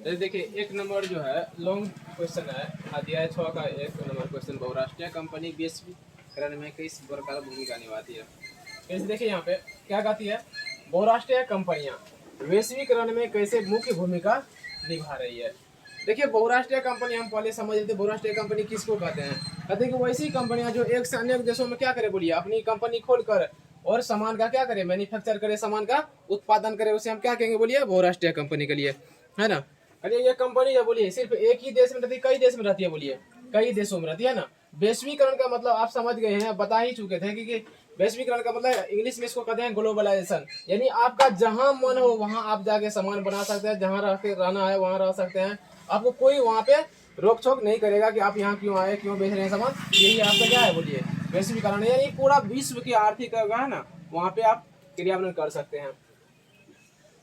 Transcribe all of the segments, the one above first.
जैसे देखिए एक नंबर जो है लॉन्ग क्वेश्चन है, अध्याय 6 का एक नंबर क्वेश्चन, बहुराष्ट्रीय कंपनी वैश्वीकरण में किस प्रकार भूमिका निभाती है। जैसे देखिए यहाँ पे क्या कहती है, बहुराष्ट्रीय कंपनियां वैश्वीकरण में कैसे मुख्य भूमिका निभा रही है। देखिए बहुराष्ट्रीय कंपनी हम पहले समझ लेते, बहुराष्ट्रीय कंपनी किसको कहते हैं। कहते हैं कि वैसी कंपनियां जो एक से अनेक देशों में क्या करे बोलिए, अपनी कंपनी खोलकर और सामान का क्या करे, मैन्युफैक्चर करे, सामान का उत्पादन करे, उसे हम क्या कहेंगे बोलिए, बहुराष्ट्रीय कंपनी के लिए, है ना। अरे ये कंपनी है बोलिए सिर्फ एक ही देश में रहती है, कई देश में रहती है बोलिए, कई देशों में रहती है ना। वैश्वीकरण का मतलब आप समझ गए हैं, बता ही चुके थे कि वैश्वीकरण का मतलब इंग्लिश में इसको कहते हैं ग्लोबलाइजेशन, यानी आपका जहां मन हो वहां आप जाके सामान बना सकते हैं, जहां रह के रहना है वहां रह सकते हैं, आपको कोई वहां पे रोक छोक नहीं करेगा कि आप यहाँ क्यों आए, क्यों बेच रहे हैं सामान। यही आपका क्या है बोलिए, वैश्वीकरण, यानी पूरा विश्व की आर्थिक है ना, वहां पे आप क्रियान्वयन कर सकते हैं।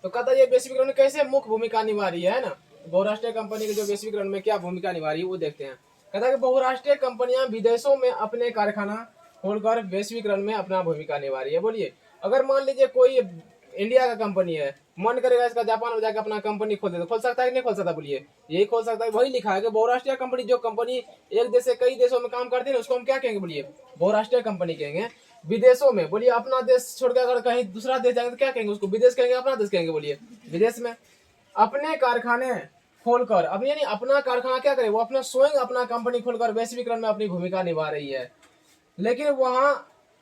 तो कहता है ये वैश्वीकरण कैसे मुख्य भूमिका निभा रही है ना, बहुराष्ट्रीय कंपनी के जो वैश्वीकरण में क्या भूमिका निभा रही है वो देखते हैं। कहता है कि बहुराष्ट्रीय कंपनियां विदेशों में अपने कारखाना खोलकर वैश्वीकरण में अपना भूमिका निभा रही है। बोलिए अगर मान लीजिए कोई इंडिया का कंपनी है, मन करेगा इसका जापान में जाकर अपना कंपनी खोल दे, तो खोल सकता है कि नहीं खोल सकता बोलिए, यही खोल सकता है। वही लिखा है कि बहुराष्ट्रीय कंपनी, जो कंपनी एक देश से कई देशों में काम करती है उसको हम क्या कहेंगे बोलिए, बहुराष्ट्रीय कंपनी कहेंगे। विदेशों में बोलिए, अपना देश छोड़कर अगर कहीं दूसरा देश जाएंगे तो क्या कहेंगे, उसको विदेश कहेंगे, अपना देश कहेंगे बोलिए, विदेश में। अपने कारखाने खोलकर, अब यानी अपना कारखाना क्या करे, वो अपना स्वयं अपना कंपनी खोलकर वैश्वीकरण में अपनी भूमिका निभा रही है। लेकिन वहां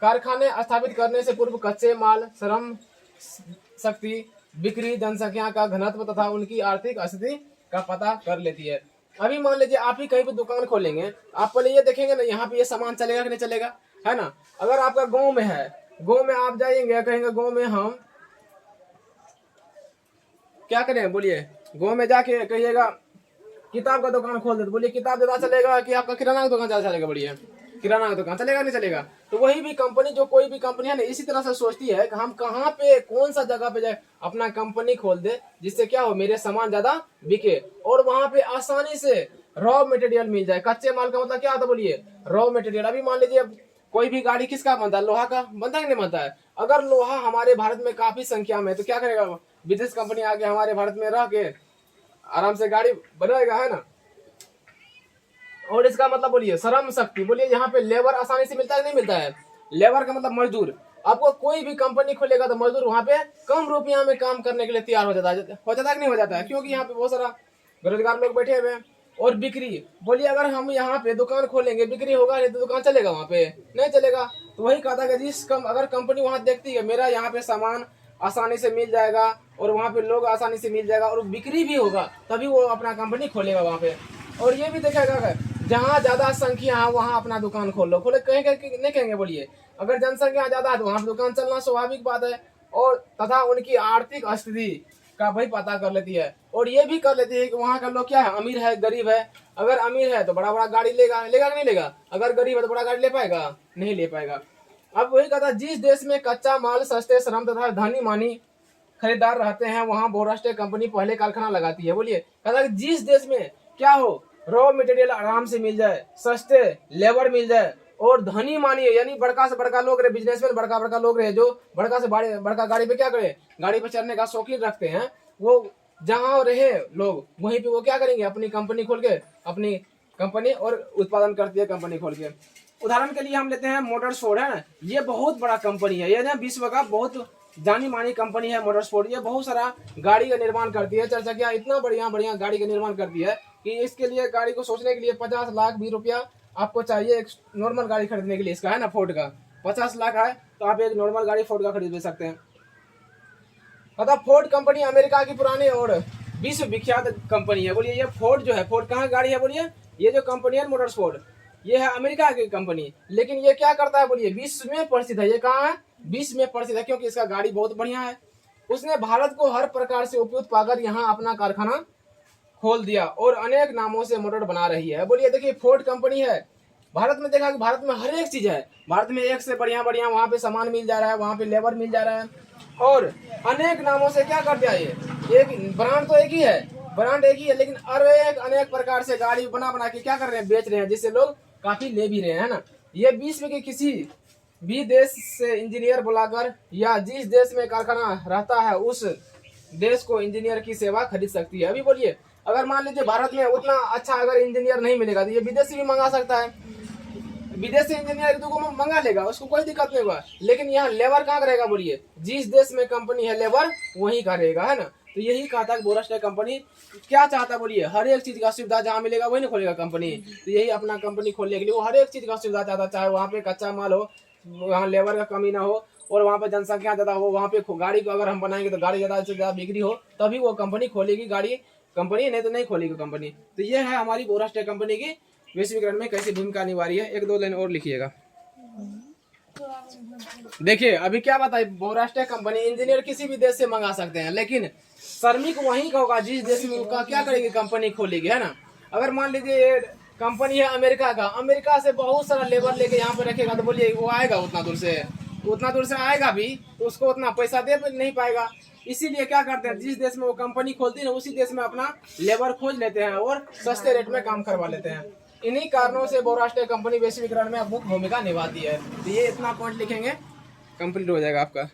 कारखाने स्थापित करने से पूर्व कच्चे माल, श्रम शक्ति, बिक्री, जनसंख्या का घनत्व तथा उनकी आर्थिक स्थिति का पता कर लेती है। अभी मान लीजिए आप ही कहीं पे दुकान खोलेंगे, आप पहले ये देखेंगे ना यहाँ पे ये सामान चलेगा कि नहीं चलेगा, है ना। अगर आपका गांव में है, गांव में आप जाएंगे, कहेंगे गांव में हम क्या करें बोलिए, गांव में जाके कहिएगा किताब का दुकान खोल दे, तो बोलिए किताब ज्यादा चलेगा कि आपका किराना का दुकान ज्यादा चलेगा बोलिए, किराना का दुकान चलेगा नहीं चलेगा। तो वही भी कंपनी, जो कोई भी कंपनी है ना, इसी तरह से सोचती है कि हम कहाँ पे कौन सा जगह पे जाए अपना कंपनी खोल दे, जिससे क्या हो मेरे सामान ज्यादा बिके और वहां पे आसानी से रॉ मटेरियल मिल जाए। कच्चे माल का मतलब क्या होता है बोलिए, रॉ मटेरियल। अभी मान लीजिए कोई भी गाड़ी किसका बनता है, लोहा का बनता है कि नहीं बनता है। अगर लोहा हमारे भारत में काफी संख्या में, तो क्या करेगा, विदेश कंपनी आके हमारे भारत में रह के आराम से गाड़ी बनाएगा, है ना। और इसका मतलब बोलिए श्रम शक्ति, बोलिए यहाँ पे लेबर आसानी से मिलता है नहीं मिलता है, लेबर का मतलब मजदूर। आपको कोई भी कंपनी खोलेगा तो मजदूर वहां पे कम रुपया में काम करने के लिए तैयार हो जाता है, कि नहीं हो जाता है, क्योंकि यहाँ पे बहुत सारा बेरोजगार लोग बैठे हुए हैं। और बिक्री, बोलिए अगर हम यहाँ पे दुकान खोलेंगे, बिक्री होगा नहीं तो दुकान चलेगा, वहां पे नहीं चलेगा। तो वही कहा था कि अगर कंपनी वहां देखती है मेरा यहाँ पे सामान आसानी से मिल जाएगा और वहां पे लोग आसानी से मिल जाएगा और बिक्री भी होगा, तभी वो अपना कंपनी खोलेगा वहां पे। और ये भी देखेगा जहाँ ज्यादा संख्या है वहां अपना दुकान खोल लो, खोले कहेंगे नहीं कहेंगे बोलिए। अगर जनसंख्या ज्यादा है तो वहां दुकान चलना स्वाभाविक बात है। और तथा उनकी आर्थिक स्थिति का भाई पता कर लेती है, और ये भी कर लेती है कि वहाँ का लोग क्या है, अमीर है गरीब है। अगर अमीर है तो बड़ा बड़ा गाड़ी लेगा, लेगा कि नहीं लेगा, अगर गरीब है तो बड़ा गाड़ी ले पाएगा, नहीं ले पाएगा। अब वही कहता है, जिस देश में कच्चा माल, सस्ते श्रम तथा धनी मानी खरीदार रहते हैं वहां बहुराष्ट्रीय कंपनी पहले कारखाना लगाती है। बोलिए कहता है जिस देश में क्या हो, रॉ मटेरियल आराम से मिल जाए, सस्ते लेबर मिल जाए और धनी मानिए, यानी बड़का से बड़का लोग रहे, बिजनेसमैन बड़का बड़का लोग रहे, जो बड़का से बड़का गाड़ी पे क्या करे, गाड़ी पे चढ़ने का शौकीन रखते हैं, वो जहाँ रहे लोग वहीं पे वो क्या करेंगे, अपनी कंपनी खोल के अपनी कंपनी और उत्पादन करती है कंपनी खोल के। उदाहरण के लिए हम लेते हैं मोटरस्पोर्ट, है ना, ये बहुत बड़ा कंपनी है, ये ना विश्व का बहुत जानी मानी कंपनी है मोटरस्पोर्ट। ये बहुत सारा गाड़ी का निर्माण करती है, चार चकिया इतना बढ़िया बढ़िया गाड़ी का निर्माण करती है कि इसके लिए गाड़ी को सोचने के लिए 50 लाख भी रुपया आपको चाहिए एक नॉर्मल गाड़ी खरीदने के लिए। इसका है ना फोर्ड का 50 लाख है तो आप एक नॉर्मल गाड़ी फोर्ड का खरीद सकते हैं। मतलब फोर्ड कंपनी अमेरिका की पुरानी और विश्व विख्यात कंपनी है। बोलिए ये फोर्ड जो है, फोर्ड कहाँ गाड़ी है बोलिए, ये जो कंपनी है मोटरस्पोर्ट, ये है अमेरिका की कंपनी। लेकिन ये क्या करता है बोलिए, विश्व में प्रसिद्ध है। ये कहाँ है, विश्व में प्रसिद्ध है, क्योंकि इसका गाड़ी बहुत बढ़िया है। उसने भारत को हर प्रकार से उपयुक्त पाकर यहाँ अपना कारखाना खोल दिया और अनेक नामों से मोटर बना रही है। बोलिए देखिए फोर्ड कंपनी है, भारत में देखा कि भारत में हर एक चीज है, भारत में एक से बढ़िया बढ़िया वहां पे सामान मिल जा रहा है, वहां पे लेबर मिल जा रहा है, और अनेक नामों से क्या कर दिया, ये एक ब्रांड तो एक ही है, ब्रांड एक ही है, लेकिन अनेक प्रकार से गाड़ी बना बना के क्या कर रहे हैं, बेच रहे हैं, जिससे लोग काफी ले भी रहे हैं, है ना। ये विश्व के किसी भी देश से इंजीनियर बुलाकर या जिस देश में कारखाना रहता है उस देश को इंजीनियर की सेवा खरीद सकती है। अभी बोलिए अगर मान लीजिए भारत में उतना अच्छा अगर इंजीनियर नहीं मिलेगा तो ये विदेश से भी मंगा सकता है, विदेश से इंजीनियर एक दो को मंगा लेगा, उसको कोई दिक्कत नहीं होगा। लेकिन यहाँ लेबर कहाँ का रहेगा बोलिए, जिस देश में कंपनी है लेबर वहीं का रहेगा, है ना। तो यही कहा था बोरास्टेक कंपनी क्या चाहता बोलिए, हर एक चीज का सुविधा जहाँ मिलेगा वही नहीं खोलेगा कंपनी। तो यही अपना कंपनी खोलने के लिए वो हर एक चीज का सुविधा चाहता, चाहे वहाँ पे कच्चा माल हो, वहाँ लेबर का कमी ना हो, और वहाँ पे जनसंख्या ज्यादा हो, वहाँ पे गाड़ी को अगर हम बनाएंगे तो गाड़ी ज्यादा से ज्यादा बिक्री हो, तभी वो कंपनी खोलेगी गाड़ी कंपनी, नहीं तो नहीं खोलेगी कंपनी। तो ये है हमारी बोरास्टेक कंपनी की वैश्वीकरण में कैसी भूमिका निभा रही है। एक दो लाइन और लिखिएगा। देखिए अभी क्या बताइए, बोरास्टेक कंपनी इंजीनियर किसी भी देश से मंगा सकते हैं, लेकिन श्रमिक वहीं का होगा जिस देश में उनका क्या करेगी कंपनी खोलेगी, है ना। अगर मान लीजिए कंपनी है अमेरिका का, अमेरिका से बहुत सारा लेबर लेके यहाँ पे रखेगा तो बोलिए वो आएगा उतना दूर से आएगा भी तो उसको उतना पैसा दे नहीं पाएगा। इसीलिए क्या करते हैं, जिस देश में वो कंपनी खोलती है उसी देश में अपना लेबर खोज लेते हैं और सस्ते रेट में काम करवा लेते हैं। इन्हीं कारणों से बोरास्टेक कंपनी वैश्वीकरण में मुख्य भूमिका निभाती है। तो ये इतना पॉइंट लिखेंगे कंप्लीट हो जाएगा आपका।